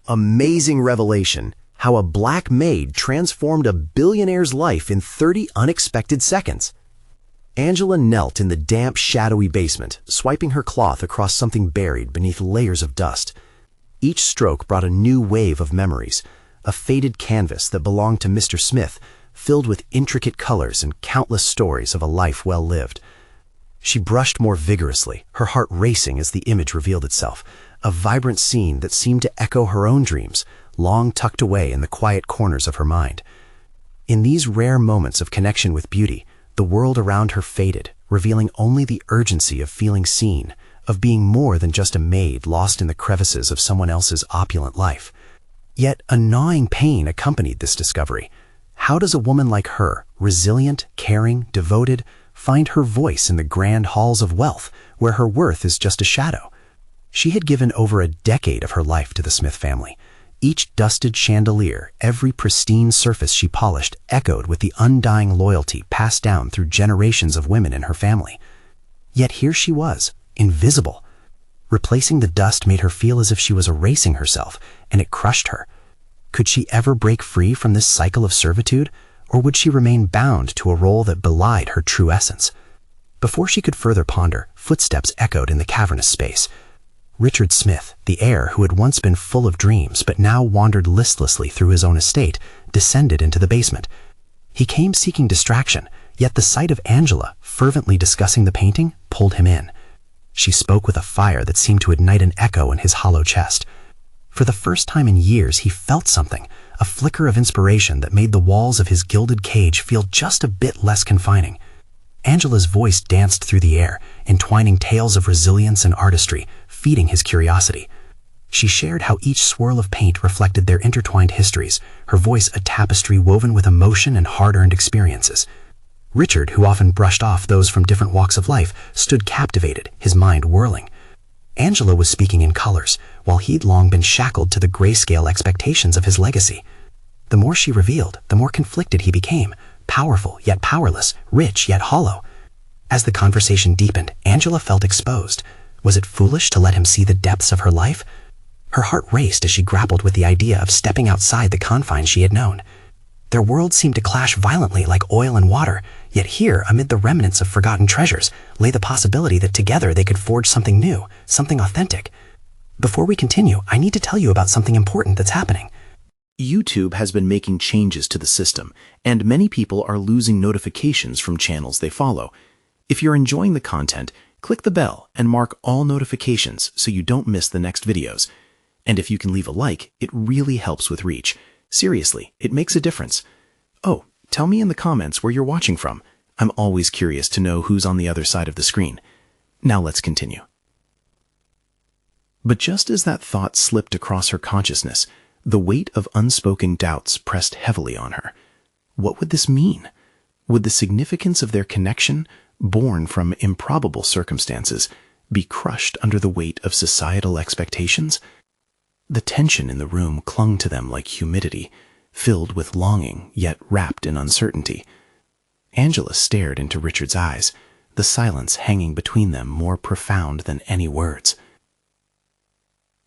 Amazing revelation, how a black maid transformed a billionaire's life in 30 unexpected seconds. Angela knelt in the damp, shadowy basement, swiping her cloth across something buried beneath layers of dust. Each stroke brought a new wave of memories, a faded canvas that belonged to Mr. Smith, filled with intricate colors and countless stories of a life well lived. She brushed more vigorously, her heart racing as the image revealed itself, a vibrant scene that seemed to echo her own dreams, long tucked away in the quiet corners of her mind. In these rare moments of connection with beauty, the world around her faded, revealing only the urgency of feeling seen, of being more than just a maid lost in the crevices of someone else's opulent life. Yet a gnawing pain accompanied this discovery. How does a woman like her, resilient, caring, devoted, find her voice in the grand halls of wealth, where her worth is just a shadow? She had given over a decade of her life to the Smith family. Each dusted chandelier, every pristine surface she polished, echoed with the undying loyalty passed down through generations of women in her family. Yet here she was, invisible. Replacing the dust made her feel as if she was erasing herself, and it crushed her. Could she ever break free from this cycle of servitude, or would she remain bound to a role that belied her true essence? Before she could further ponder, footsteps echoed in the cavernous space. Richard Smith, the heir who had once been full of dreams but now wandered listlessly through his own estate, descended into the basement. He came seeking distraction, yet the sight of Angela, fervently discussing the painting, pulled him in. She spoke with a fire that seemed to ignite an echo in his hollow chest. For the first time in years, he felt something, a flicker of inspiration that made the walls of his gilded cage feel just a bit less confining. Angela's voice danced through the air, entwining tales of resilience and artistry, feeding his curiosity. She shared how each swirl of paint reflected their intertwined histories, her voice a tapestry woven with emotion and hard-earned experiences. Richard, who often brushed off those from different walks of life, stood captivated, his mind whirling. Angela was speaking in colors, while he'd long been shackled to the grayscale expectations of his legacy. The more she revealed, the more conflicted he became, powerful yet powerless, rich yet hollow. As the conversation deepened, Angela felt exposed. Was it foolish to let him see the depths of her life? Her heart raced as she grappled with the idea of stepping outside the confines she had known. Their worlds seemed to clash violently like oil and water, yet here, amid the remnants of forgotten treasures, lay the possibility that together they could forge something new, something authentic. Before we continue, I need to tell you about something important that's happening. YouTube has been making changes to the system, and many people are losing notifications from channels they follow. If you're enjoying the content, click the bell and mark all notifications so you don't miss the next videos. And if you can leave a like, it really helps with reach. Seriously, it makes a difference. Oh, tell me in the comments where you're watching from. I'm always curious to know who's on the other side of the screen. Now let's continue. But just as that thought slipped across her consciousness, the weight of unspoken doubts pressed heavily on her. What would this mean? Would the significance of their connection, born from improbable circumstances, be crushed under the weight of societal expectations? The tension in the room clung to them like humidity, filled with longing yet wrapped in uncertainty. Angela stared into Richard's eyes, the silence hanging between them more profound than any words.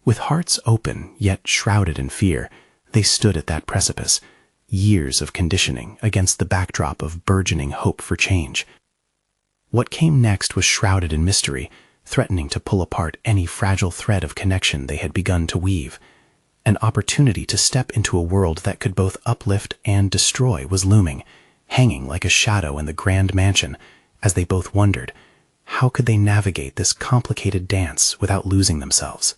With hearts open yet shrouded in fear, they stood at that precipice, years of conditioning against the backdrop of burgeoning hope for change. What came next was shrouded in mystery, threatening to pull apart any fragile thread of connection they had begun to weave. An opportunity to step into a world that could both uplift and destroy was looming, hanging like a shadow in the grand mansion, as they both wondered, how could they navigate this complicated dance without losing themselves?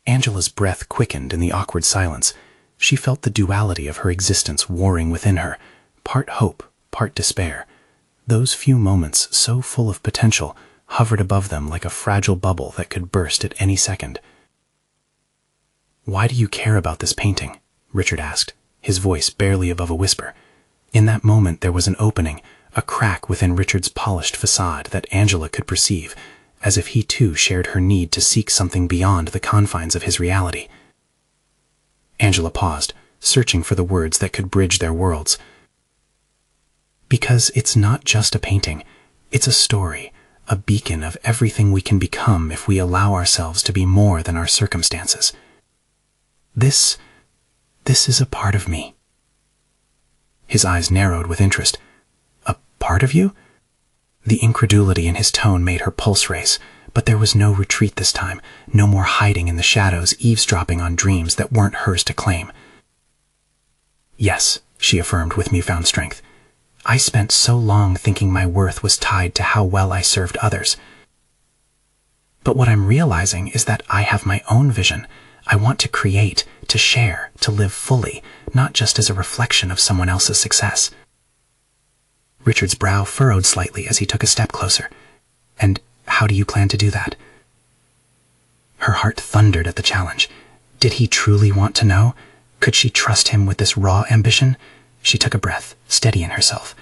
Angela's breath quickened in the awkward silence. She felt the duality of her existence warring within her, part hope, part despair. Those few moments, so full of potential, hovered above them like a fragile bubble that could burst at any second. "Why do you care about this painting?" Richard asked, his voice barely above a whisper. In that moment there was an opening, a crack within Richard's polished facade that Angela could perceive, as if he too shared her need to seek something beyond the confines of his reality. Angela paused, searching for the words that could bridge their worlds. "Because it's not just a painting. It's a story, a beacon of everything we can become if we allow ourselves to be more than our circumstances." This is a part of me." His eyes narrowed with interest. "A part of you?" The incredulity in his tone made her pulse race, but there was no retreat this time, no more hiding in the shadows, eavesdropping on dreams that weren't hers to claim. "Yes," she affirmed with newfound strength. "I spent so long thinking my worth was tied to how well I served others. But what I'm realizing is that I have my own vision. I want to create, to share, to live fully, not just as a reflection of someone else's success." Richard's brow furrowed slightly as he took a step closer. "And how do you plan to do that?" Her heart thundered at the challenge. Did he truly want to know? Could she trust him with this raw ambition? She took a breath, steadying herself.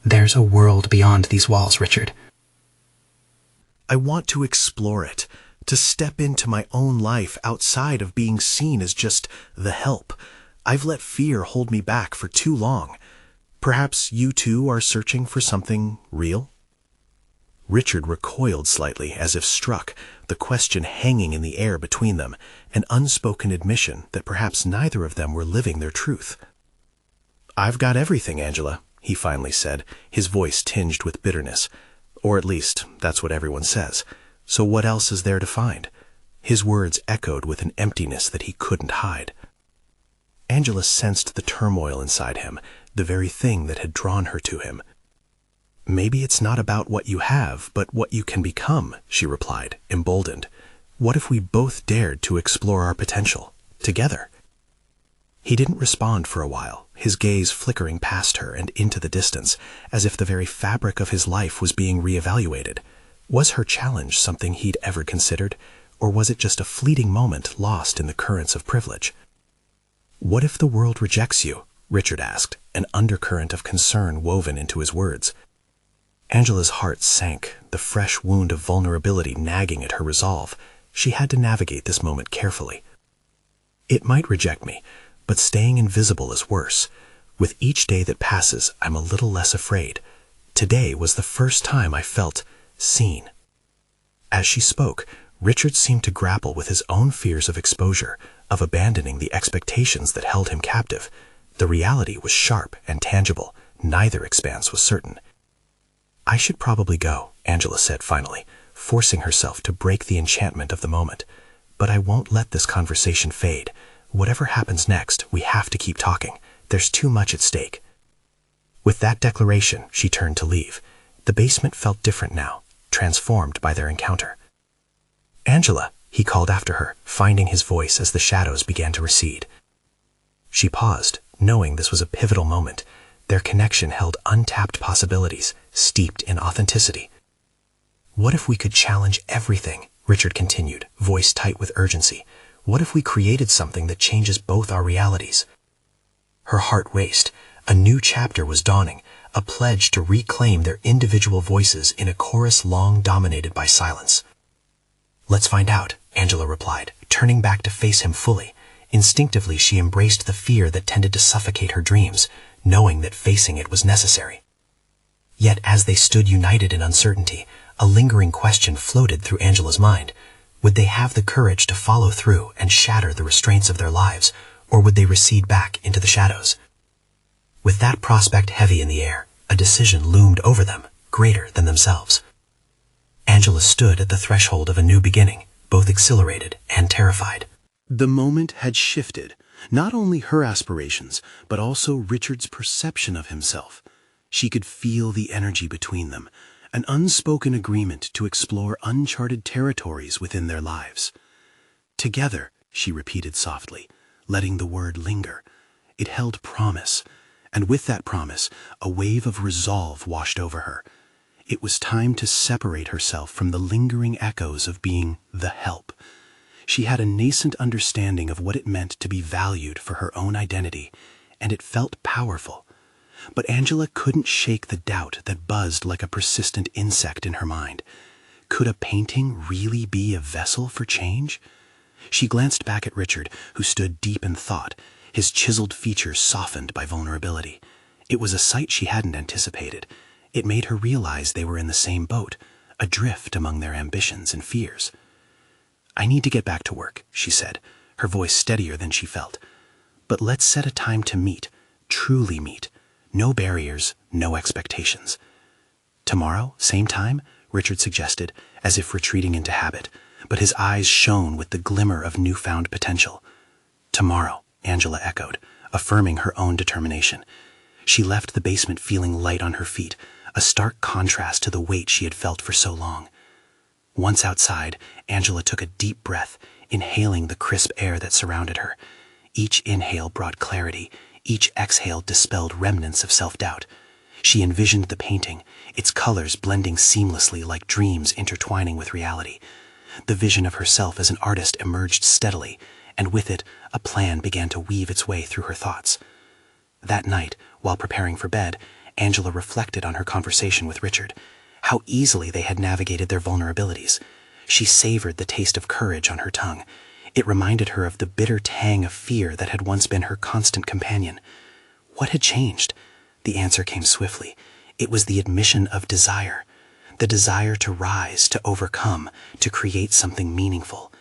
"There's a world beyond these walls, Richard." I want to explore it, to step into my own life outside of being seen as just the help. I've let fear hold me back for too long. Perhaps you too are searching for something real?" Richard recoiled slightly as if struck, the question hanging in the air between them, an unspoken admission that perhaps neither of them were living their truth. "I've got everything, Angela," he finally said, his voice tinged with bitterness. "Or at least, that's what everyone says. So what else is there to find?" His words echoed with an emptiness that he couldn't hide. Angela sensed the turmoil inside him, the very thing that had drawn her to him. "Maybe it's not about what you have, but what you can become," she replied, emboldened. "What if we both dared to explore our potential, together?" He didn't respond for a while, his gaze flickering past her and into the distance, as if the very fabric of his life was being reevaluated. Was her challenge something he'd ever considered, or was it just a fleeting moment lost in the currents of privilege? "What if the world rejects you?" Richard asked, an undercurrent of concern woven into his words. Angela's heart sank, the fresh wound of vulnerability nagging at her resolve. She had to navigate this moment carefully. "It might reject me, but staying invisible is worse. With each day that passes, I'm a little less afraid. Today was the first time I felt seen." As she spoke, Richard seemed to grapple with his own fears of exposure, of abandoning the expectations that held him captive. The reality was sharp and tangible. Neither expanse was certain. "I should probably go," Angela said finally, forcing herself to break the enchantment of the moment. "But I won't let this conversation fade. Whatever happens next, we have to keep talking. There's too much at stake." With that declaration, she turned to leave. The basement felt different now, transformed by their encounter. "Angela," he called after her, finding his voice as the shadows began to recede. She paused, knowing this was a pivotal moment. Their connection held untapped possibilities, steeped in authenticity. "What if we could challenge everything?" Richard continued, voice tight with urgency. "What if we created something that changes both our realities?" Her heart raced. A new chapter was dawning, a pledge to reclaim their individual voices in a chorus long dominated by silence. "Let's find out," Angela replied, turning back to face him fully. Instinctively, she embraced the fear that tended to suffocate her dreams, knowing that facing it was necessary. Yet as they stood united in uncertainty, a lingering question floated through Angela's mind. Would they have the courage to follow through and shatter the restraints of their lives, or would they recede back into the shadows? With that prospect heavy in the air, a decision loomed over them, greater than themselves. Angela stood at the threshold of a new beginning, both exhilarated and terrified. The moment had shifted, not only her aspirations, but also Richard's perception of himself. She could feel the energy between them, an unspoken agreement to explore uncharted territories within their lives. "Together," she repeated softly, letting the word linger. It held promise, and with that promise, a wave of resolve washed over her. It was time to separate herself from the lingering echoes of being the help. She had a nascent understanding of what it meant to be valued for her own identity, and it felt powerful. But Angela couldn't shake the doubt that buzzed like a persistent insect in her mind. Could a painting really be a vessel for change? She glanced back at Richard, who stood deep in thought, his chiseled features softened by vulnerability. It was a sight she hadn't anticipated. It made her realize they were in the same boat, adrift among their ambitions and fears. "I need to get back to work," she said, her voice steadier than she felt. "But let's set a time to meet, truly meet. No barriers, no expectations." "Tomorrow, same time?" Richard suggested, as if retreating into habit, but his eyes shone with the glimmer of newfound potential. "Tomorrow," Angela echoed, affirming her own determination. She left the basement feeling light on her feet, a stark contrast to the weight she had felt for so long. Once outside, Angela took a deep breath, inhaling the crisp air that surrounded her. Each inhale brought clarity, each exhale dispelled remnants of self-doubt. She envisioned the painting, its colors blending seamlessly like dreams intertwining with reality. The vision of herself as an artist emerged steadily, and with it, a plan began to weave its way through her thoughts. That night, while preparing for bed, Angela reflected on her conversation with Richard. How easily they had navigated their vulnerabilities. She savored the taste of courage on her tongue. It reminded her of the bitter tang of fear that had once been her constant companion. What had changed? The answer came swiftly. It was the admission of desire. The desire to rise, to overcome, to create something meaningful.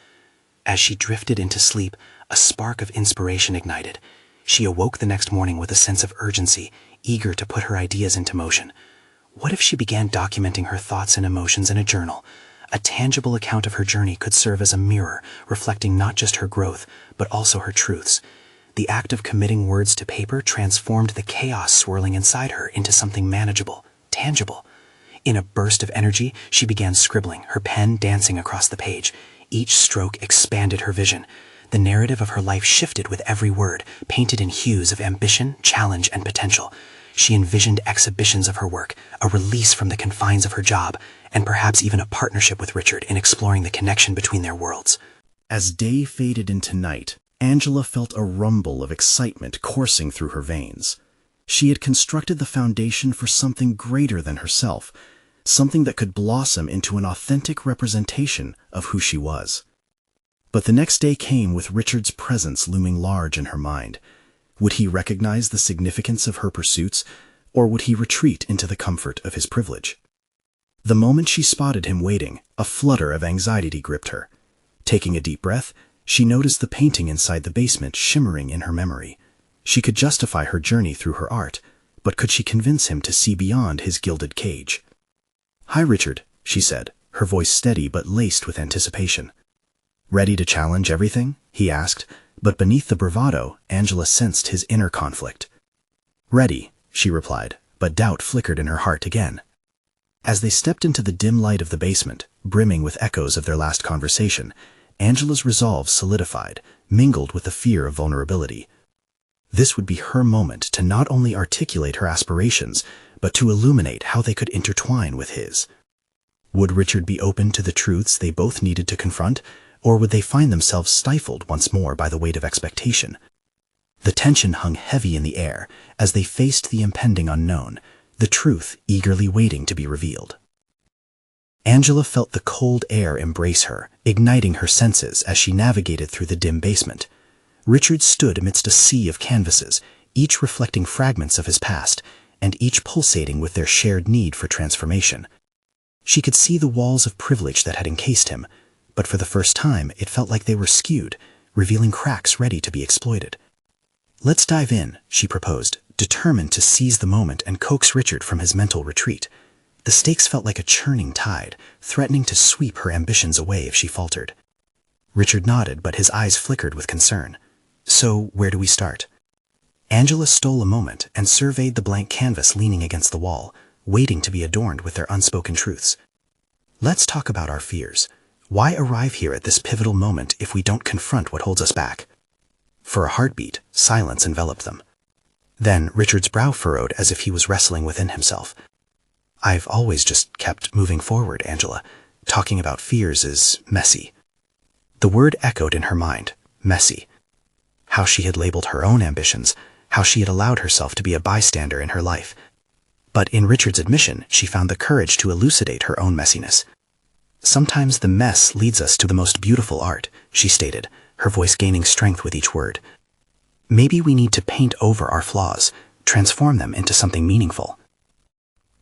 As she drifted into sleep, a spark of inspiration ignited. She awoke the next morning with a sense of urgency, eager to put her ideas into motion. What if she began documenting her thoughts and emotions in a journal? A tangible account of her journey could serve as a mirror, reflecting not just her growth, but also her truths. The act of committing words to paper transformed the chaos swirling inside her into something manageable, tangible. In a burst of energy, she began scribbling, her pen dancing across the page. Each stroke expanded her vision. The narrative of her life shifted with every word, painted in hues of ambition, challenge, and potential. She envisioned exhibitions of her work, a release from the confines of her job, and perhaps even a partnership with Richard in exploring the connection between their worlds. As day faded into night, Angela felt a rumble of excitement coursing through her veins. She had constructed the foundation for something greater than herself, something that could blossom into an authentic representation of who she was. But the next day came with Richard's presence looming large in her mind. Would he recognize the significance of her pursuits, or would he retreat into the comfort of his privilege? The moment she spotted him waiting, a flutter of anxiety gripped her. Taking a deep breath, she noticed the painting inside the basement shimmering in her memory. She could justify her journey through her art, but could she convince him to see beyond his gilded cage? "Hi, Richard," she said, her voice steady but laced with anticipation. "Ready to challenge everything?" he asked, but beneath the bravado, Angela sensed his inner conflict. "Ready," she replied, but doubt flickered in her heart again. As they stepped into the dim light of the basement, brimming with echoes of their last conversation, Angela's resolve solidified, mingled with the fear of vulnerability. This would be her moment to not only articulate her aspirations, but to illuminate how they could intertwine with his. Would Richard be open to the truths they both needed to confront, or would they find themselves stifled once more by the weight of expectation? The tension hung heavy in the air as they faced the impending unknown, the truth eagerly waiting to be revealed. Angela felt the cold air embrace her, igniting her senses as she navigated through the dim basement. Richard stood amidst a sea of canvases, each reflecting fragments of his past, and each pulsating with their shared need for transformation. She could see the walls of privilege that had encased him, but for the first time it felt like they were skewed, revealing cracks ready to be exploited. "Let's dive in," she proposed, determined to seize the moment and coax Richard from his mental retreat. The stakes felt like a churning tide, threatening to sweep her ambitions away if she faltered. Richard nodded, but his eyes flickered with concern. "So, where do we start?" Angela stole a moment and surveyed the blank canvas leaning against the wall, waiting to be adorned with their unspoken truths. "Let's talk about our fears. Why arrive here at this pivotal moment if we don't confront what holds us back?" For a heartbeat, silence enveloped them. Then Richard's brow furrowed as if he was wrestling within himself. "I've always just kept moving forward, Angela. Talking about fears is messy." The word echoed in her mind, messy. How she had labeled her own ambitions, how she had allowed herself to be a bystander in her life. But in Richard's admission, she found the courage to elucidate her own messiness. "Sometimes the mess leads us to the most beautiful art," she stated, her voice gaining strength with each word. "Maybe we need to paint over our flaws, transform them into something meaningful."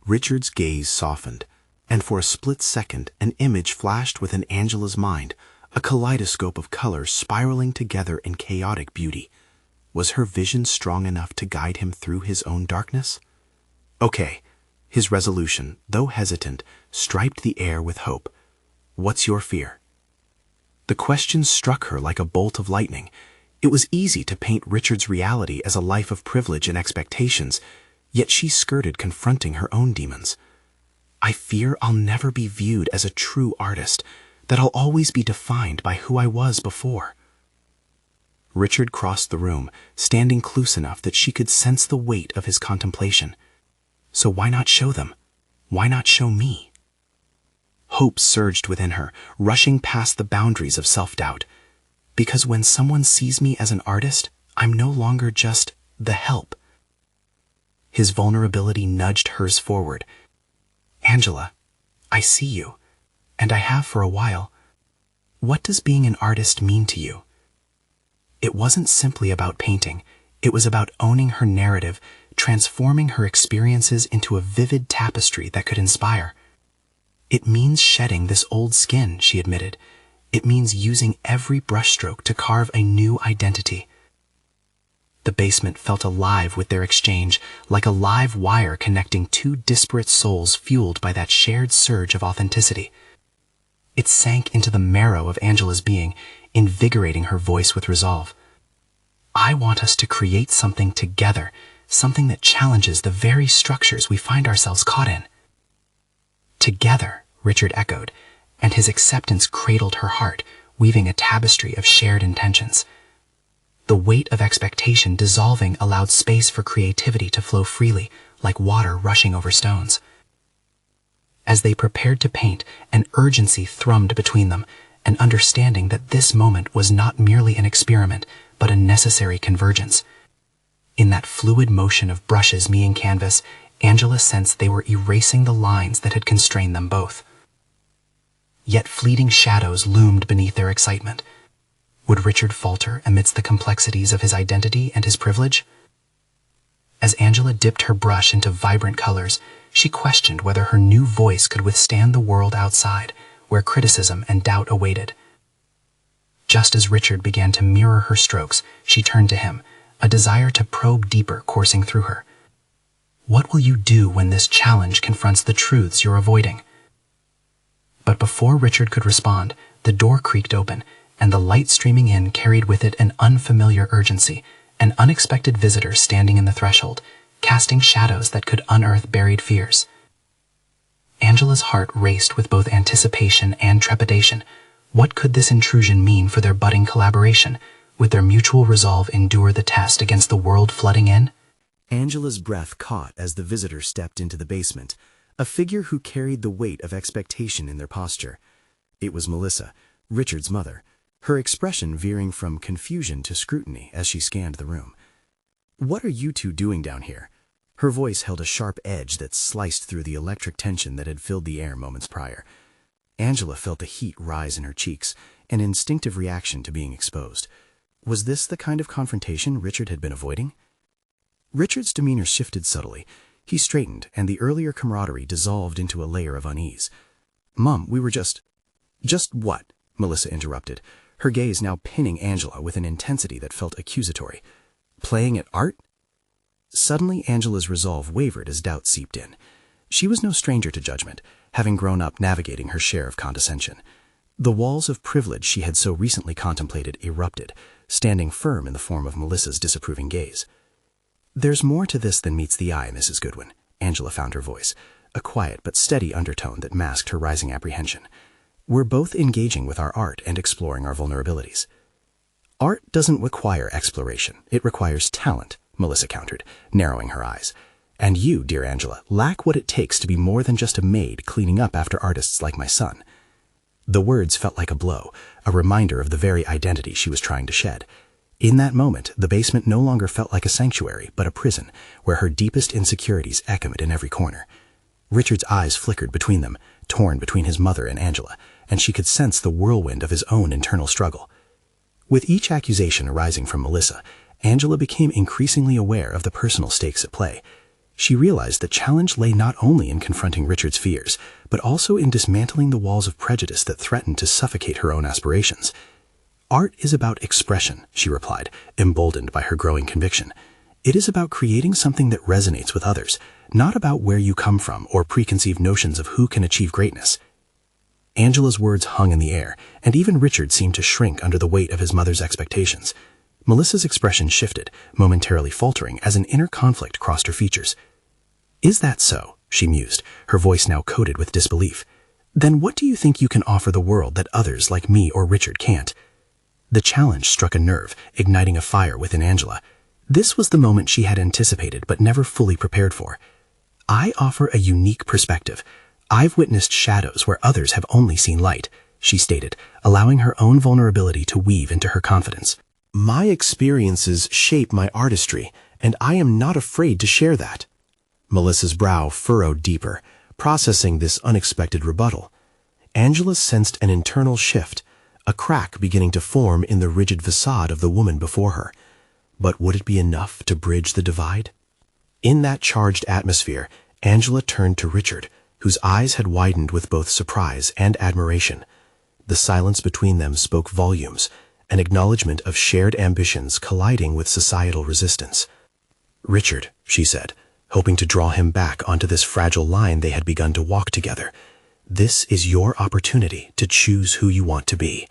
Richard's gaze softened, and for a split second an image flashed within Angela's mind, a kaleidoscope of colors spiraling together in chaotic beauty. Was her vision strong enough to guide him through his own darkness? Okay, his resolution, though hesitant, striped the air with hope. What's your fear? The question struck her like a bolt of lightning. It was easy to paint Richard's reality as a life of privilege and expectations, yet she skirted confronting her own demons. I fear I'll never be viewed as a true artist, that I'll always be defined by who I was before. Richard crossed the room, standing close enough that she could sense the weight of his contemplation. So why not show them? Why not show me? Hope surged within her, rushing past the boundaries of self-doubt. Because when someone sees me as an artist, I'm no longer just the help. His vulnerability nudged hers forward. Angela, I see you, and I have for a while. What does being an artist mean to you? It wasn't simply about painting. It was about owning her narrative, transforming her experiences into a vivid tapestry that could inspire. It means shedding this old skin, she admitted. It means using every brushstroke to carve a new identity. The basement felt alive with their exchange, like a live wire connecting two disparate souls fueled by that shared surge of authenticity. It sank into the marrow of Angela's being, invigorating her voice with resolve. I want us to create something together, something that challenges the very structures we find ourselves caught in. Together, Richard echoed, and his acceptance cradled her heart, weaving a tapestry of shared intentions. The weight of expectation dissolving allowed space for creativity to flow freely, like water rushing over stones. As they prepared to paint, an urgency thrummed between them, an understanding that this moment was not merely an experiment, but a necessary convergence. In that fluid motion of brushes meeting canvas, Angela sensed they were erasing the lines that had constrained them both. Yet fleeting shadows loomed beneath their excitement. Would Richard falter amidst the complexities of his identity and his privilege? As Angela dipped her brush into vibrant colors, she questioned whether her new voice could withstand the world outside, where criticism and doubt awaited. Just as Richard began to mirror her strokes, she turned to him, a desire to probe deeper coursing through her. What will you do when this challenge confronts the truths you're avoiding? But before Richard could respond, the door creaked open, and the light streaming in carried with it an unfamiliar urgency, an unexpected visitor standing in the threshold, casting shadows that could unearth buried fears. Angela's heart raced with both anticipation and trepidation. What could this intrusion mean for their budding collaboration? Would their mutual resolve endure the test against the world flooding in? Angela's breath caught as the visitor stepped into the basement, a figure who carried the weight of expectation in their posture. It was Melissa, Richard's mother, her expression veering from confusion to scrutiny as she scanned the room. "What are you two doing down here?" Her voice held a sharp edge that sliced through the electric tension that had filled the air moments prior. Angela felt the heat rise in her cheeks, an instinctive reaction to being exposed. Was this the kind of confrontation Richard had been avoiding? Richard's demeanor shifted subtly. He straightened, and the earlier camaraderie dissolved into a layer of unease. "Mom, we were just—" "Just what?" Melissa interrupted, her gaze now pinning Angela with an intensity that felt accusatory. "Playing at art?" Suddenly, Angela's resolve wavered as doubt seeped in. She was no stranger to judgment, having grown up navigating her share of condescension. The walls of privilege she had so recently contemplated erupted, standing firm in the form of Melissa's disapproving gaze. "There's more to this than meets the eye, Mrs. Goodwin," Angela found her voice, a quiet but steady undertone that masked her rising apprehension. "We're both engaging with our art and exploring our vulnerabilities." "Art doesn't require exploration. It requires talent," Melissa countered, narrowing her eyes. "And you, dear Angela, lack what it takes to be more than just a maid cleaning up after artists like my son." The words felt like a blow, a reminder of the very identity she was trying to shed. In that moment, the basement no longer felt like a sanctuary, but a prison, where her deepest insecurities echoed in every corner. Richard's eyes flickered between them, torn between his mother and Angela, and she could sense the whirlwind of his own internal struggle. With each accusation arising from Melissa, Angela became increasingly aware of the personal stakes at play. She realized the challenge lay not only in confronting Richard's fears, but also in dismantling the walls of prejudice that threatened to suffocate her own aspirations. Art is about expression, she replied, emboldened by her growing conviction. It is about creating something that resonates with others, not about where you come from or preconceived notions of who can achieve greatness. Angela's words hung in the air, and even Richard seemed to shrink under the weight of his mother's expectations. Melissa's expression shifted, momentarily faltering as an inner conflict crossed her features. "Is that so?" she mused, her voice now coated with disbelief. "Then what do you think you can offer the world that others like me or Richard can't?" The challenge struck a nerve, igniting a fire within Angela. This was the moment she had anticipated but never fully prepared for. "I offer a unique perspective. I've witnessed shadows where others have only seen light," she stated, allowing her own vulnerability to weave into her confidence. "My experiences shape my artistry, and I am not afraid to share that." Melissa's brow furrowed deeper, processing this unexpected rebuttal. Angela sensed an internal shift, a crack beginning to form in the rigid facade of the woman before her. But would it be enough to bridge the divide? In that charged atmosphere, Angela turned to Richard, whose eyes had widened with both surprise and admiration. The silence between them spoke volumes, an acknowledgement of shared ambitions colliding with societal resistance. "Richard," she said, hoping to draw him back onto this fragile line they had begun to walk together, "this is your opportunity to choose who you want to be.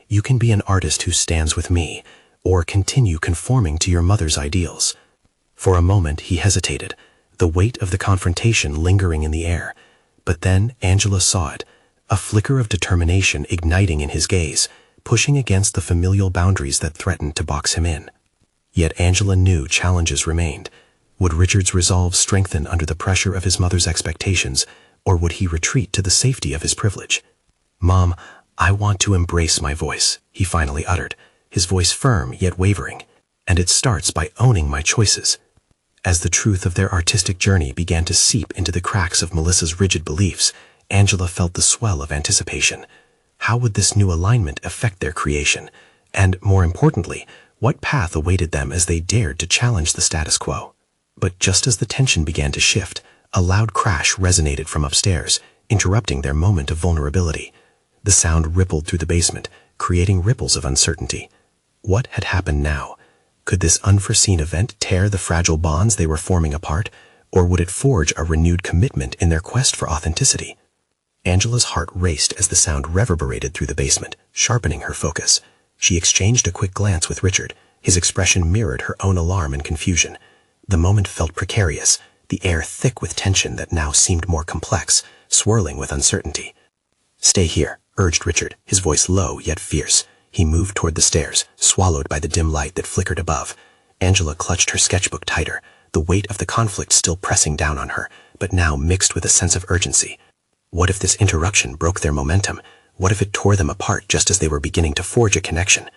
You can be an artist who stands with me, or continue conforming to your mother's ideals." For a moment he hesitated, the weight of the confrontation lingering in the air. But then Angela saw it, a flicker of determination igniting in his gaze, pushing against the familial boundaries that threatened to box him in. Yet Angela knew challenges remained. Would Richard's resolve strengthen under the pressure of his mother's expectations, or would he retreat to the safety of his privilege? "Mom, I want to embrace my voice," he finally uttered, his voice firm yet wavering. "And it starts by owning my choices." As the truth of their artistic journey began to seep into the cracks of Melissa's rigid beliefs, Angela felt the swell of anticipation. How would this new alignment affect their creation? And, more importantly, what path awaited them as they dared to challenge the status quo? But just as the tension began to shift, a loud crash resonated from upstairs, interrupting their moment of vulnerability. The sound rippled through the basement, creating ripples of uncertainty. What had happened now? Could this unforeseen event tear the fragile bonds they were forming apart, or would it forge a renewed commitment in their quest for authenticity? Angela's heart raced as the sound reverberated through the basement, sharpening her focus. She exchanged a quick glance with Richard. His expression mirrored her own alarm and confusion. The moment felt precarious, the air thick with tension that now seemed more complex, swirling with uncertainty. "Stay here," urged Richard, his voice low yet fierce. He moved toward the stairs, swallowed by the dim light that flickered above. Angela clutched her sketchbook tighter, the weight of the conflict still pressing down on her, but now mixed with a sense of urgency. What if this interruption broke their momentum? What if it tore them apart just as they were beginning to forge a connection?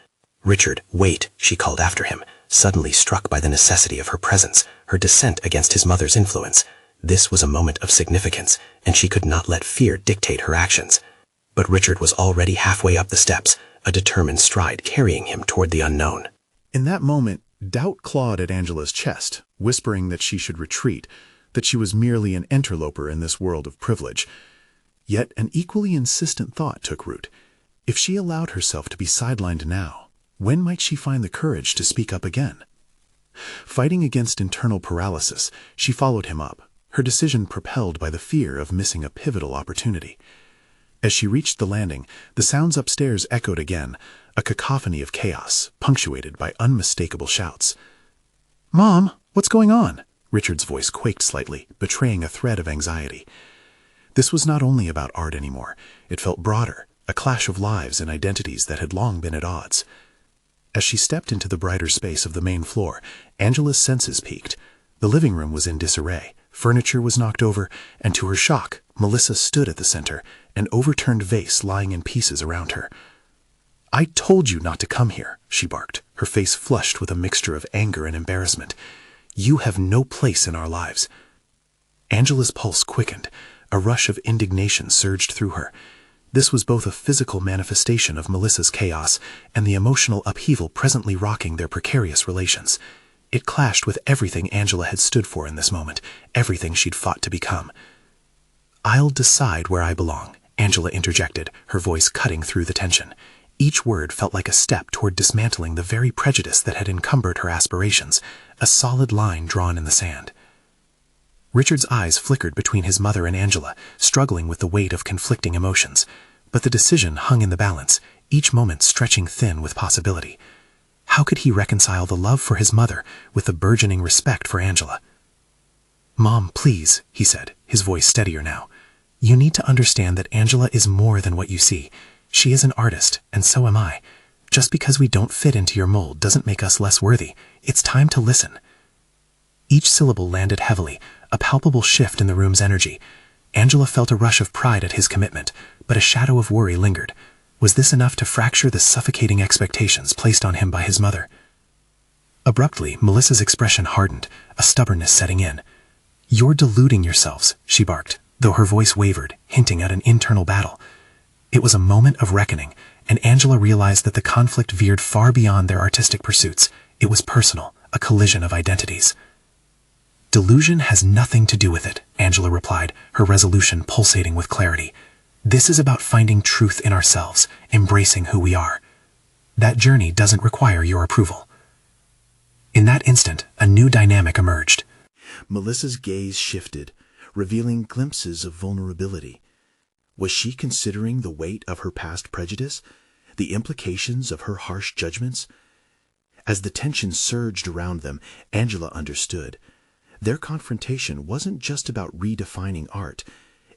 "Richard, wait," she called after him, suddenly struck by the necessity of her presence, her dissent against his mother's influence. This was a moment of significance, and she could not let fear dictate her actions. But Richard was already halfway up the steps, a determined stride carrying him toward the unknown. In that moment, doubt clawed at Angela's chest, whispering that she should retreat, that she was merely an interloper in this world of privilege. Yet an equally insistent thought took root. If she allowed herself to be sidelined now, when might she find the courage to speak up again? Fighting against internal paralysis, she followed him up, her decision propelled by the fear of missing a pivotal opportunity. As she reached the landing, the sounds upstairs echoed again, a cacophony of chaos, punctuated by unmistakable shouts. "Mom, what's going on?" Richard's voice quaked slightly, betraying a thread of anxiety. This was not only about art anymore. It felt broader, a clash of lives and identities that had long been at odds. As she stepped into the brighter space of the main floor, Angela's senses peaked. The living room was in disarray, furniture was knocked over, and to her shock, Melissa stood at the center, an overturned vase lying in pieces around her. "I told you not to come here," she barked, her face flushed with a mixture of anger and embarrassment. "You have no place in our lives." Angela's pulse quickened. A rush of indignation surged through her. This was both a physical manifestation of Melissa's chaos and the emotional upheaval presently rocking their precarious relations. It clashed with everything Angela had stood for in this moment, everything she'd fought to become. "I'll decide where I belong," Angela interjected, her voice cutting through the tension. Each word felt like a step toward dismantling the very prejudice that had encumbered her aspirations, a solid line drawn in the sand. Richard's eyes flickered between his mother and Angela, struggling with the weight of conflicting emotions. But the decision hung in the balance, each moment stretching thin with possibility. How could he reconcile the love for his mother with the burgeoning respect for Angela? "Mom, please," he said, his voice steadier now. "You need to understand that Angela is more than what you see. She is an artist, and so am I. Just because we don't fit into your mold doesn't make us less worthy. It's time to listen." Each syllable landed heavily, a palpable shift in the room's energy. Angela felt a rush of pride at his commitment, but a shadow of worry lingered. Was this enough to fracture the suffocating expectations placed on him by his mother? Abruptly, Melissa's expression hardened, a stubbornness setting in. "You're deluding yourselves," she barked, though her voice wavered, hinting at an internal battle. It was a moment of reckoning, and Angela realized that the conflict veered far beyond their artistic pursuits. It was personal, a collision of identities. "Delusion has nothing to do with it," Angela replied, her resolution pulsating with clarity. "This is about finding truth in ourselves, embracing who we are. That journey doesn't require your approval." In that instant, a new dynamic emerged. Melissa's gaze shifted, revealing glimpses of vulnerability. Was she considering the weight of her past prejudice, the implications of her harsh judgments? As the tension surged around them, Angela understood. Their confrontation wasn't just about redefining art.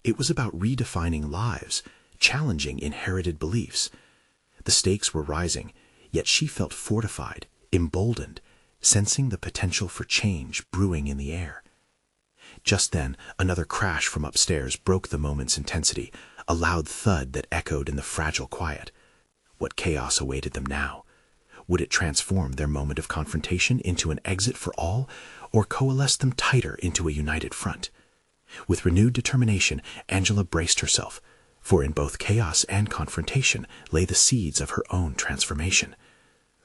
It was about redefining lives, challenging inherited beliefs. The stakes were rising, yet she felt fortified, emboldened, sensing the potential for change brewing in the air. Just then, another crash from upstairs broke the moment's intensity, a loud thud that echoed in the fragile quiet. What chaos awaited them now? Would it transform their moment of confrontation into an exit for all, or coalesce them tighter into a united front? With renewed determination, Angela braced herself, for in both chaos and confrontation lay the seeds of her own transformation.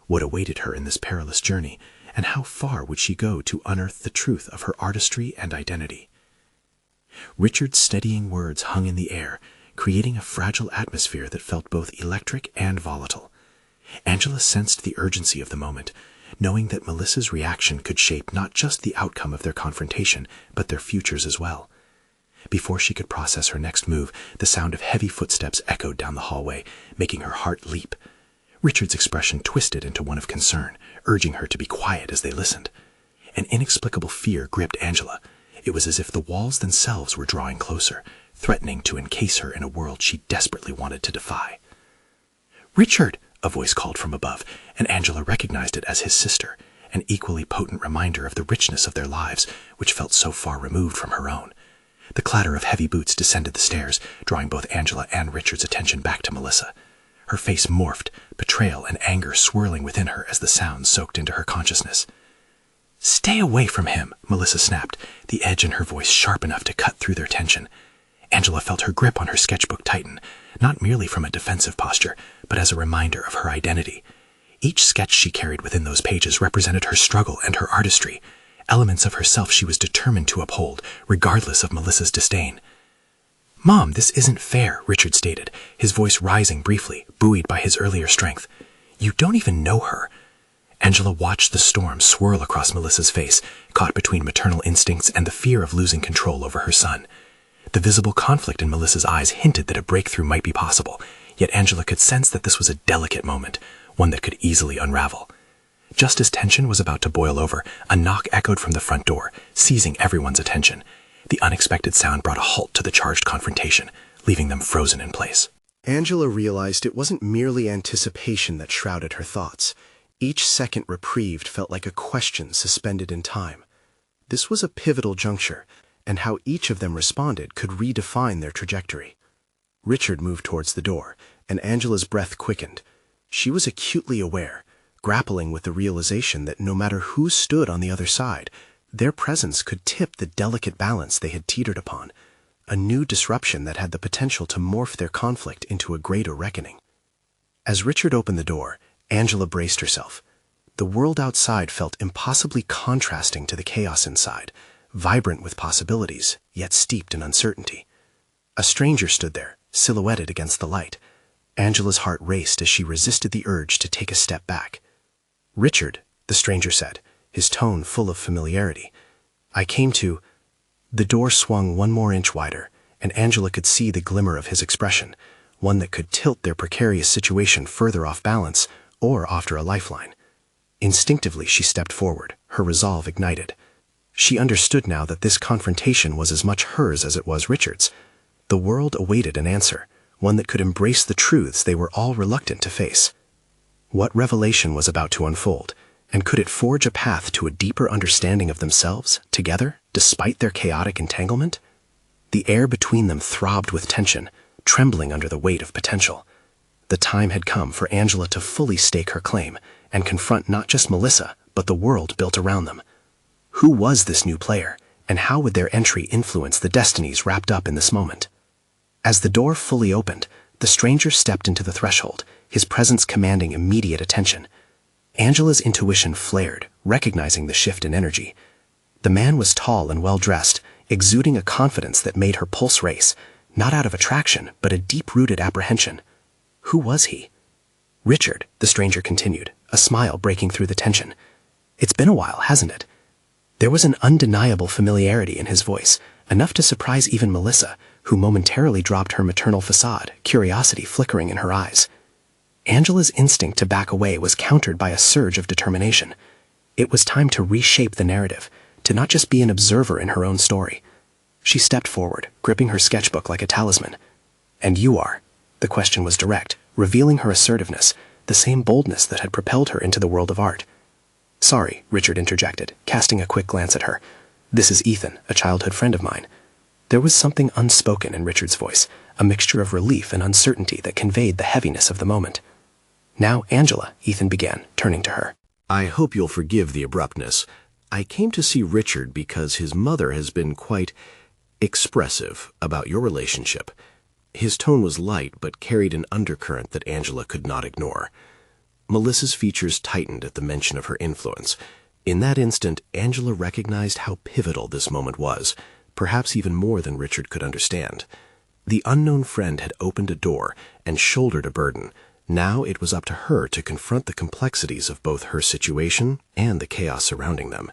What awaited her in this perilous journey, and how far would she go to unearth the truth of her artistry and identity? Richard's steadying words hung in the air, creating a fragile atmosphere that felt both electric and volatile. Angela sensed the urgency of the moment, knowing that Melissa's reaction could shape not just the outcome of their confrontation, but their futures as well. Before she could process her next move, the sound of heavy footsteps echoed down the hallway, making her heart leap. Richard's expression twisted into one of concern, urging her to be quiet as they listened. An inexplicable fear gripped Angela. It was as if the walls themselves were drawing closer, threatening to encase her in a world she desperately wanted to defy. "Richard!" a voice called from above, and Angela recognized it as his sister, an equally potent reminder of the richness of their lives, which felt so far removed from her own. The clatter of heavy boots descended the stairs, drawing both Angela and Richard's attention back to Melissa. Her face morphed, betrayal and anger swirling within her as the sound soaked into her consciousness. "Stay away from him," Melissa snapped, the edge in her voice sharp enough to cut through their tension. Angela felt her grip on her sketchbook tighten, not merely from a defensive posture, but as a reminder of her identity. Each sketch she carried within those pages represented her struggle and her artistry, elements of herself she was determined to uphold, regardless of Melissa's disdain. "Mom, this isn't fair," Richard stated, his voice rising briefly, buoyed by his earlier strength. "You don't even know her." Angela watched the storm swirl across Melissa's face, caught between maternal instincts and the fear of losing control over her son. The visible conflict in Melissa's eyes hinted that a breakthrough might be possible, yet Angela could sense that this was a delicate moment, one that could easily unravel. Just as tension was about to boil over, a knock echoed from the front door, seizing everyone's attention. The unexpected sound brought a halt to the charged confrontation, leaving them frozen in place. Angela realized it wasn't merely anticipation that shrouded her thoughts. Each second reprieved felt like a question suspended in time. This was a pivotal juncture, and how each of them responded could redefine their trajectory. Richard moved towards the door, and Angela's breath quickened. She was acutely aware, grappling with the realization that no matter who stood on the other side, their presence could tip the delicate balance they had teetered upon, a new disruption that had the potential to morph their conflict into a greater reckoning. As Richard opened the door, Angela braced herself. The world outside felt impossibly contrasting to the chaos inside, vibrant with possibilities, yet steeped in uncertainty. A stranger stood there, silhouetted against the light. Angela's heart raced as she resisted the urge to take a step back. "Richard," the stranger said, his tone full of familiarity. "I came to—" The door swung one more inch wider, and Angela could see the glimmer of his expression, one that could tilt their precarious situation further off balance or offer a lifeline. Instinctively, she stepped forward, her resolve ignited. She understood now that this confrontation was as much hers as it was Richard's. The world awaited an answer, one that could embrace the truths they were all reluctant to face. What revelation was about to unfold, and could it forge a path to a deeper understanding of themselves, together, despite their chaotic entanglement? The air between them throbbed with tension, trembling under the weight of potential. The time had come for Angela to fully stake her claim and confront not just Melissa, but the world built around them. Who was this new player, and how would their entry influence the destinies wrapped up in this moment? As the door fully opened, the stranger stepped into the threshold, his presence commanding immediate attention. Angela's intuition flared, recognizing the shift in energy. The man was tall and well-dressed, exuding a confidence that made her pulse race, not out of attraction, but a deep-rooted apprehension. Who was he? "Richard," the stranger continued, a smile breaking through the tension. "It's been a while, hasn't it?" There was an undeniable familiarity in his voice, enough to surprise even Melissa, who momentarily dropped her maternal facade, curiosity flickering in her eyes. Angela's instinct to back away was countered by a surge of determination. It was time to reshape the narrative, to not just be an observer in her own story. She stepped forward, gripping her sketchbook like a talisman. "And you are?" The question was direct, revealing her assertiveness, the same boldness that had propelled her into the world of art. "Sorry," Richard interjected, casting a quick glance at her. "This is Ethan, a childhood friend of mine." There was something unspoken in Richard's voice, a mixture of relief and uncertainty that conveyed the heaviness of the moment. "Now, Angela," Ethan began, turning to her. "I hope you'll forgive the abruptness. I came to see Richard because his mother has been quite expressive about your relationship." His tone was light, but carried an undercurrent that Angela could not ignore. Melissa's features tightened at the mention of her influence. In that instant, Angela recognized how pivotal this moment was, perhaps even more than Richard could understand. The unknown friend had opened a door and shouldered a burden. Now it was up to her to confront the complexities of both her situation and the chaos surrounding them.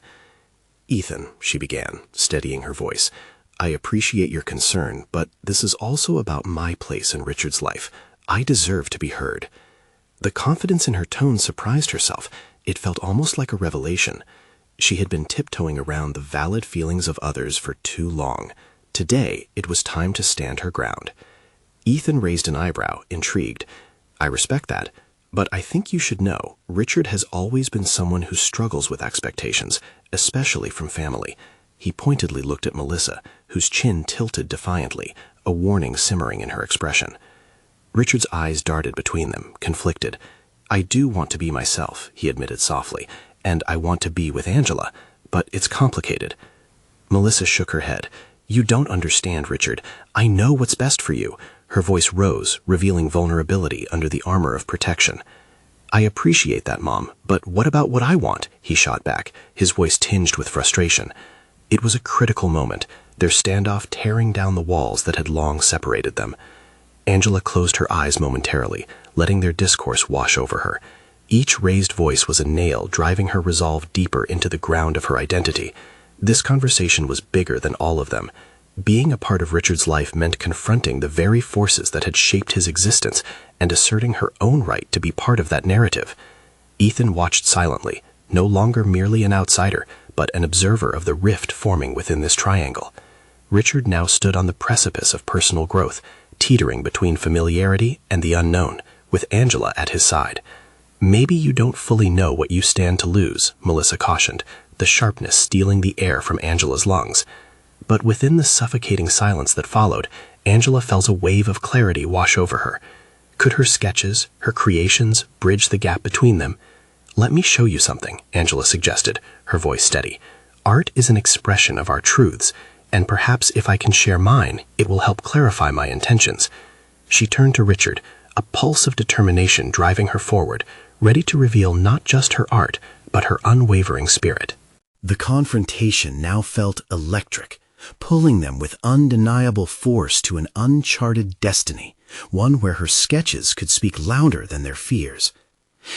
"Ethan," she began, steadying her voice, "I appreciate your concern, but this is also about my place in Richard's life. I deserve to be heard." The confidence in her tone surprised herself. It felt almost like a revelation. She had been tiptoeing around the valid feelings of others for too long. Today, it was time to stand her ground. Ethan raised an eyebrow, intrigued. "I respect that, but I think you should know, Richard has always been someone who struggles with expectations, especially from family." He pointedly looked at Melissa, whose chin tilted defiantly, a warning simmering in her expression. Richard's eyes darted between them, conflicted. "I do want to be myself," he admitted softly, "and I want to be with Angela, but it's complicated." Melissa shook her head. "You don't understand, Richard. I know what's best for you." Her voice rose, revealing vulnerability under the armor of protection. "I appreciate that, Mom, but what about what I want?" he shot back, his voice tinged with frustration. It was a critical moment, their standoff tearing down the walls that had long separated them. Angela closed her eyes momentarily, letting their discourse wash over her. Each raised voice was a nail driving her resolve deeper into the ground of her identity. This conversation was bigger than all of them. Being a part of Richard's life meant confronting the very forces that had shaped his existence and asserting her own right to be part of that narrative. Ethan watched silently, no longer merely an outsider, but an observer of the rift forming within this triangle. Richard now stood on the precipice of personal growth, teetering between familiarity and the unknown, with Angela at his side. "Maybe you don't fully know what you stand to lose," Melissa cautioned, the sharpness stealing the air from Angela's lungs. But within the suffocating silence that followed, Angela felt a wave of clarity wash over her. Could her sketches, her creations, bridge the gap between them? "Let me show you something," Angela suggested, her voice steady. "Art is an expression of our truths, and perhaps if I can share mine, it will help clarify my intentions." She turned to Richard, a pulse of determination driving her forward, ready to reveal not just her art, but her unwavering spirit. The confrontation now felt electric, pulling them with undeniable force to an uncharted destiny, one where her sketches could speak louder than their fears.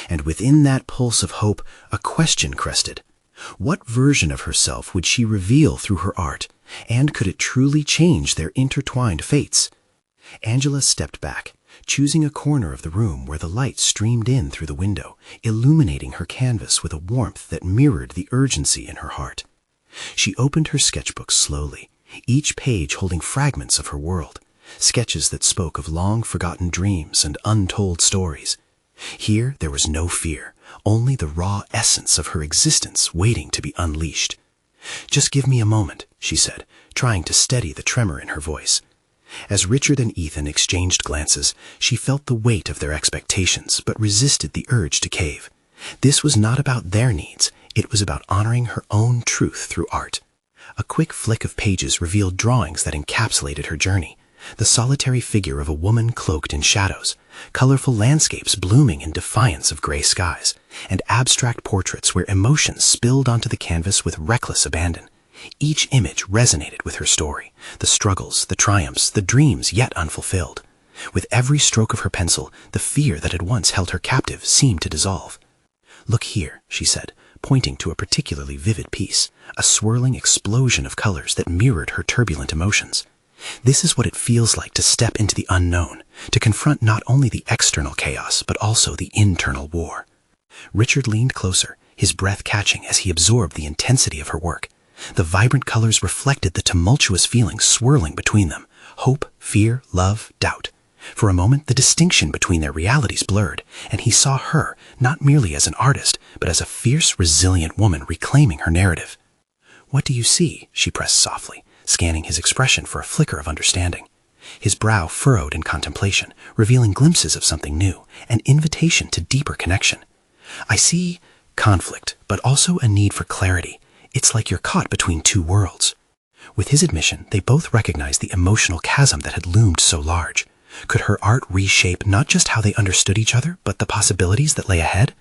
And within that pulse of hope, a question crested. What version of herself would she reveal through her art, and could it truly change their intertwined fates? Angela stepped back, choosing a corner of the room where the light streamed in through the window, illuminating her canvas with a warmth that mirrored the urgency in her heart. She opened her sketchbook slowly, each page holding fragments of her world, sketches that spoke of long-forgotten dreams and untold stories. Here there was no fear, only the raw essence of her existence waiting to be unleashed. "Just give me a moment," she said, trying to steady the tremor in her voice. As Richard and Ethan exchanged glances, she felt the weight of their expectations, but resisted the urge to cave. This was not about their needs, it was about honoring her own truth through art. A quick flick of pages revealed drawings that encapsulated her journey. The solitary figure of a woman cloaked in shadows, colorful landscapes blooming in defiance of gray skies, and abstract portraits where emotions spilled onto the canvas with reckless abandon. Each image resonated with her story, the struggles, the triumphs, the dreams yet unfulfilled. With every stroke of her pencil, the fear that had once held her captive seemed to dissolve. "Look here," she said, pointing to a particularly vivid piece, a swirling explosion of colors that mirrored her turbulent emotions. "This is what it feels like to step into the unknown, to confront not only the external chaos, but also the internal war." Richard leaned closer, his breath catching as he absorbed the intensity of her work. The vibrant colors reflected the tumultuous feelings swirling between them: hope, fear, love, doubt. For a moment, the distinction between their realities blurred, and he saw her not merely as an artist, but as a fierce, resilient woman reclaiming her narrative. "What do you see?" she pressed softly, scanning his expression for a flicker of understanding. His brow furrowed in contemplation, revealing glimpses of something new, an invitation to deeper connection. "I see conflict, but also a need for clarity. It's like you're caught between two worlds." With his admission, they both recognized the emotional chasm that had loomed so large. Could her art reshape not just how they understood each other, but the possibilities that lay ahead?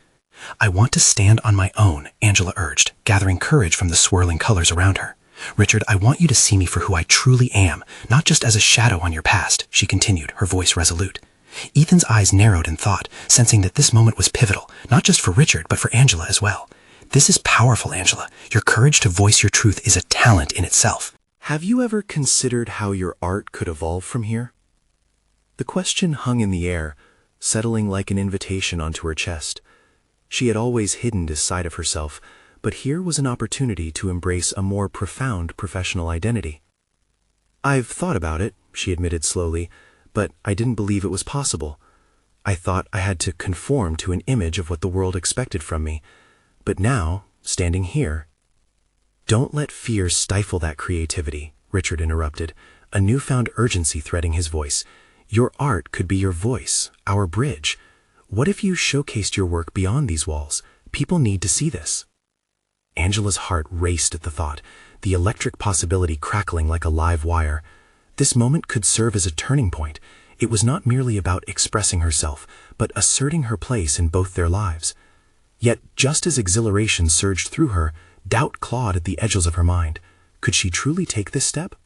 "I want to stand on my own," Angela urged, gathering courage from the swirling colors around her. "Richard, I want you to see me for who I truly am, not just as a shadow on your past," she continued, her voice resolute. Ethan's eyes narrowed in thought, sensing that this moment was pivotal, not just for Richard, but for Angela as well. "This is powerful, Angela. Your courage to voice your truth is a talent in itself." Have you ever considered how your art could evolve from here? The question hung in the air, settling like an invitation onto her chest. She had always hidden this side of herself, but here was an opportunity to embrace a more profound professional identity. "I've thought about it," she admitted slowly, "but I didn't believe it was possible. I thought I had to conform to an image of what the world expected from me. But now, standing here—" "Don't let fear stifle that creativity," Richard interrupted, a newfound urgency threading his voice. "Your art could be your voice, our bridge. What if you showcased your work beyond these walls? People need to see this." Angela's heart raced at the thought, the electric possibility crackling like a live wire. This moment could serve as a turning point. It was not merely about expressing herself, but asserting her place in both their lives. Yet, just as exhilaration surged through her, doubt clawed at the edges of her mind. Could she truly take this step?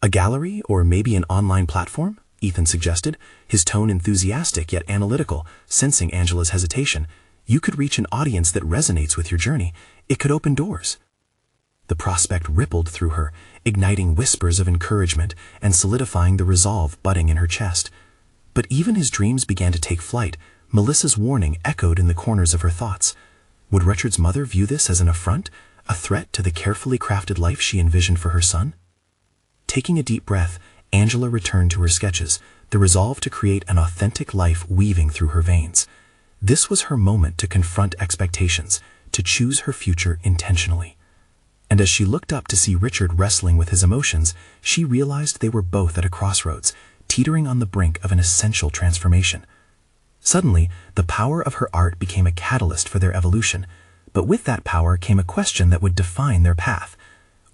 "A gallery, or maybe an online platform?" Ethan suggested, his tone enthusiastic yet analytical, sensing Angela's hesitation. "You could reach an audience that resonates with your journey. It could open doors." The prospect rippled through her, igniting whispers of encouragement and solidifying the resolve budding in her chest. But even as dreams began to take flight, Melissa's warning echoed in the corners of her thoughts. Would Richard's mother view this as an affront, a threat to the carefully crafted life she envisioned for her son? Taking a deep breath, Angela returned to her sketches, the resolve to create an authentic life weaving through her veins. This was her moment to confront expectations, to choose her future intentionally. And as she looked up to see Richard wrestling with his emotions, she realized they were both at a crossroads, teetering on the brink of an essential transformation. Suddenly, the power of her art became a catalyst for their evolution, but with that power came a question that would define their path.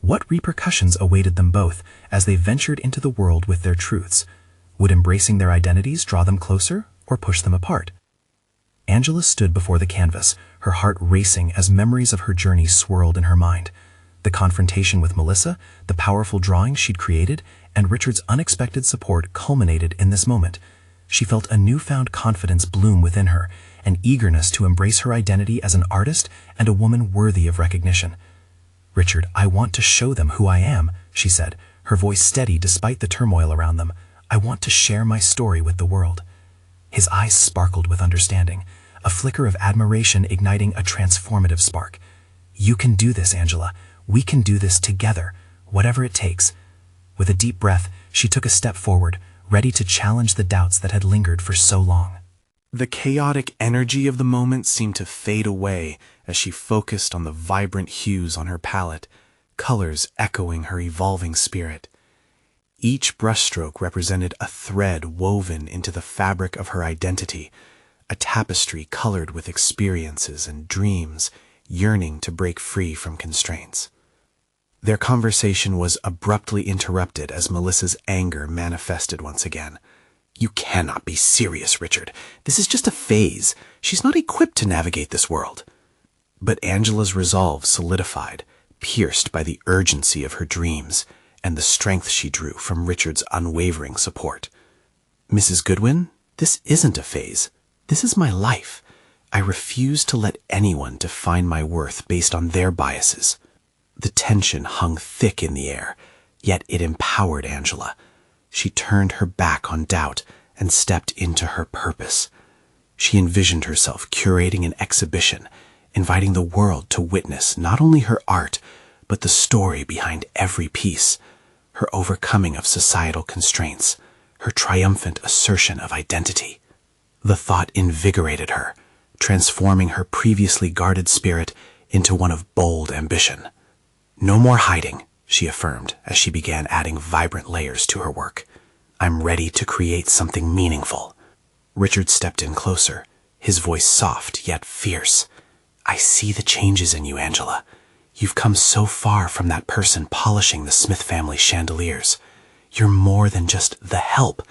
What repercussions awaited them both as they ventured into the world with their truths? Would embracing their identities draw them closer or push them apart? Angela stood before the canvas, her heart racing as memories of her journey swirled in her mind. The confrontation with Melissa, the powerful drawing she'd created, and Richard's unexpected support culminated in this moment. She felt a newfound confidence bloom within her, an eagerness to embrace her identity as an artist and a woman worthy of recognition. "Richard, I want to show them who I am," she said, her voice steady despite the turmoil around them. "I want to share my story with the world." His eyes sparkled with understanding, a flicker of admiration igniting a transformative spark. "You can do this, Angela. We can do this together, whatever it takes." With a deep breath, she took a step forward, ready to challenge the doubts that had lingered for so long. The chaotic energy of the moment seemed to fade away as she focused on the vibrant hues on her palette, colors echoing her evolving spirit. Each brushstroke represented a thread woven into the fabric of her identity, a tapestry colored with experiences and dreams yearning to break free from constraints. Their conversation was abruptly interrupted as Melissa's anger manifested once again. "You cannot be serious, Richard. This is just a phase. She's not equipped to navigate this world." But Angela's resolve solidified, pierced by the urgency of her dreams and the strength she drew from Richard's unwavering support. "Mrs. Goodwin, this isn't a phase. This is my life. I refuse to let anyone define my worth based on their biases." The tension hung thick in the air, yet it empowered Angela. She turned her back on doubt and stepped into her purpose. She envisioned herself curating an exhibition, inviting the world to witness not only her art, but the story behind every piece, her overcoming of societal constraints, her triumphant assertion of identity. The thought invigorated her, transforming her previously guarded spirit into one of bold ambition. "No more hiding," she affirmed as she began adding vibrant layers to her work. "I'm ready to create something meaningful." Richard stepped in closer, his voice soft yet fierce. "I see the changes in you, Angela. You've come so far from that person polishing the Smith family chandeliers. You're more than just the help.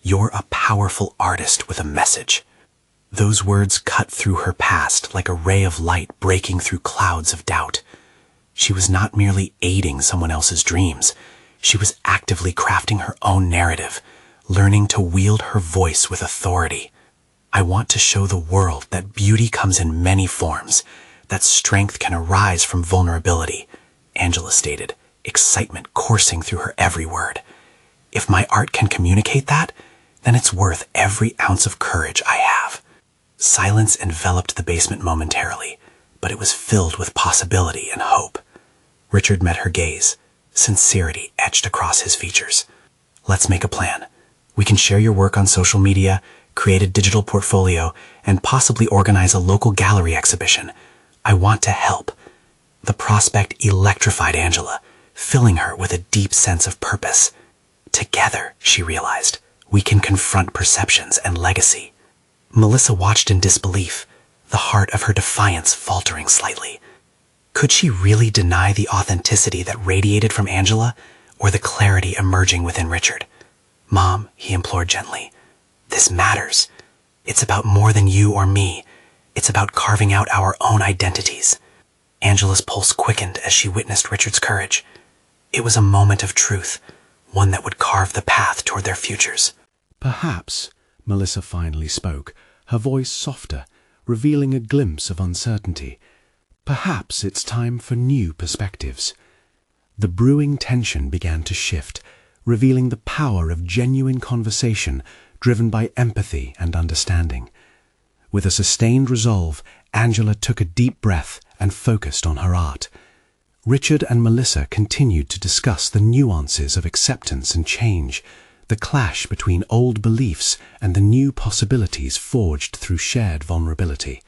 You're a powerful artist with a message." Those words cut through her past like a ray of light breaking through clouds of doubt. She was not merely aiding someone else's dreams. She was actively crafting her own narrative, learning to wield her voice with authority. "I want to show the world that beauty comes in many forms, that strength can arise from vulnerability," Angela stated, excitement coursing through her every word. "If my art can communicate that, then it's worth every ounce of courage I have." Silence enveloped the basement momentarily, but it was filled with possibility and hope. Richard met her gaze, sincerity etched across his features. "Let's make a plan. We can share your work on social media, create a digital portfolio, and possibly organize a local gallery exhibition. I want to help." The prospect electrified Angela, filling her with a deep sense of purpose. Together, she realized, we can confront perceptions and legacy. Melissa watched in disbelief, the heart of her defiance faltering slightly. Could she really deny the authenticity that radiated from Angela, or the clarity emerging within Richard? "Mom," he implored gently, "this matters. It's about more than you or me. It's about carving out our own identities." Angela's pulse quickened as she witnessed Richard's courage. It was a moment of truth, one that would carve the path toward their futures. "Perhaps," Melissa finally spoke, her voice softer, revealing a glimpse of uncertainty. "Perhaps it's time for new perspectives." The brewing tension began to shift, revealing the power of genuine conversation driven by empathy and understanding. With a sustained resolve, Angela took a deep breath and focused on her art. Richard and Melissa continued to discuss the nuances of acceptance and change, the clash between old beliefs and the new possibilities forged through shared vulnerability.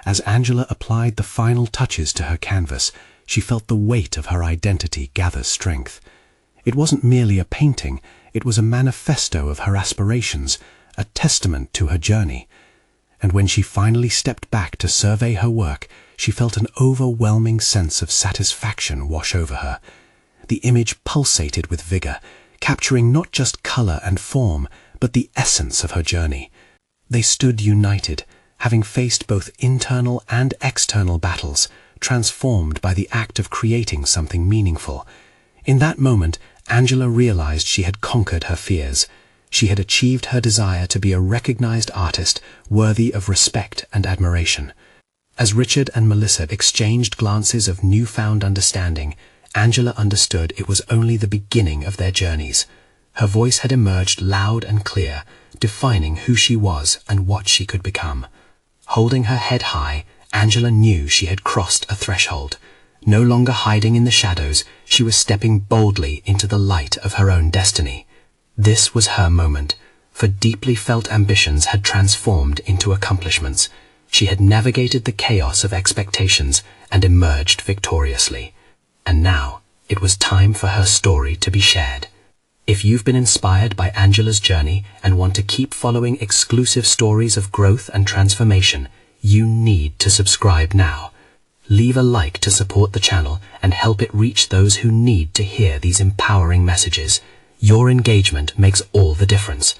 As Angela applied the final touches to her canvas, she felt the weight of her identity gather strength. It wasn't merely a painting, it was a manifesto of her aspirations, a testament to her journey. And when she finally stepped back to survey her work, she felt an overwhelming sense of satisfaction wash over her. The image pulsated with vigor, capturing not just color and form, but the essence of her journey. They stood united, having faced both internal and external battles, transformed by the act of creating something meaningful. In that moment, Angela realized she had conquered her fears. She had achieved her desire to be a recognized artist worthy of respect and admiration. As Richard and Melissa exchanged glances of newfound understanding, Angela understood it was only the beginning of their journeys. Her voice had emerged loud and clear, defining who she was and what she could become. Holding her head high, Angela knew she had crossed a threshold. No longer hiding in the shadows, she was stepping boldly into the light of her own destiny. This was her moment, for deeply felt ambitions had transformed into accomplishments. She had navigated the chaos of expectations and emerged victoriously. And now, it was time for her story to be shared. If you've been inspired by Angela's journey and want to keep following exclusive stories of growth and transformation, you need to subscribe now. Leave a like to support the channel and help it reach those who need to hear these empowering messages. Your engagement makes all the difference.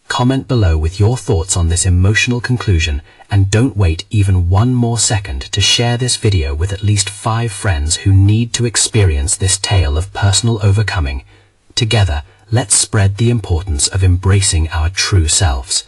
Comment below with your thoughts on this emotional conclusion, and don't wait even one more second to share this video with at least 5 friends who need to experience this tale of personal overcoming. Together, let's spread the importance of embracing our true selves.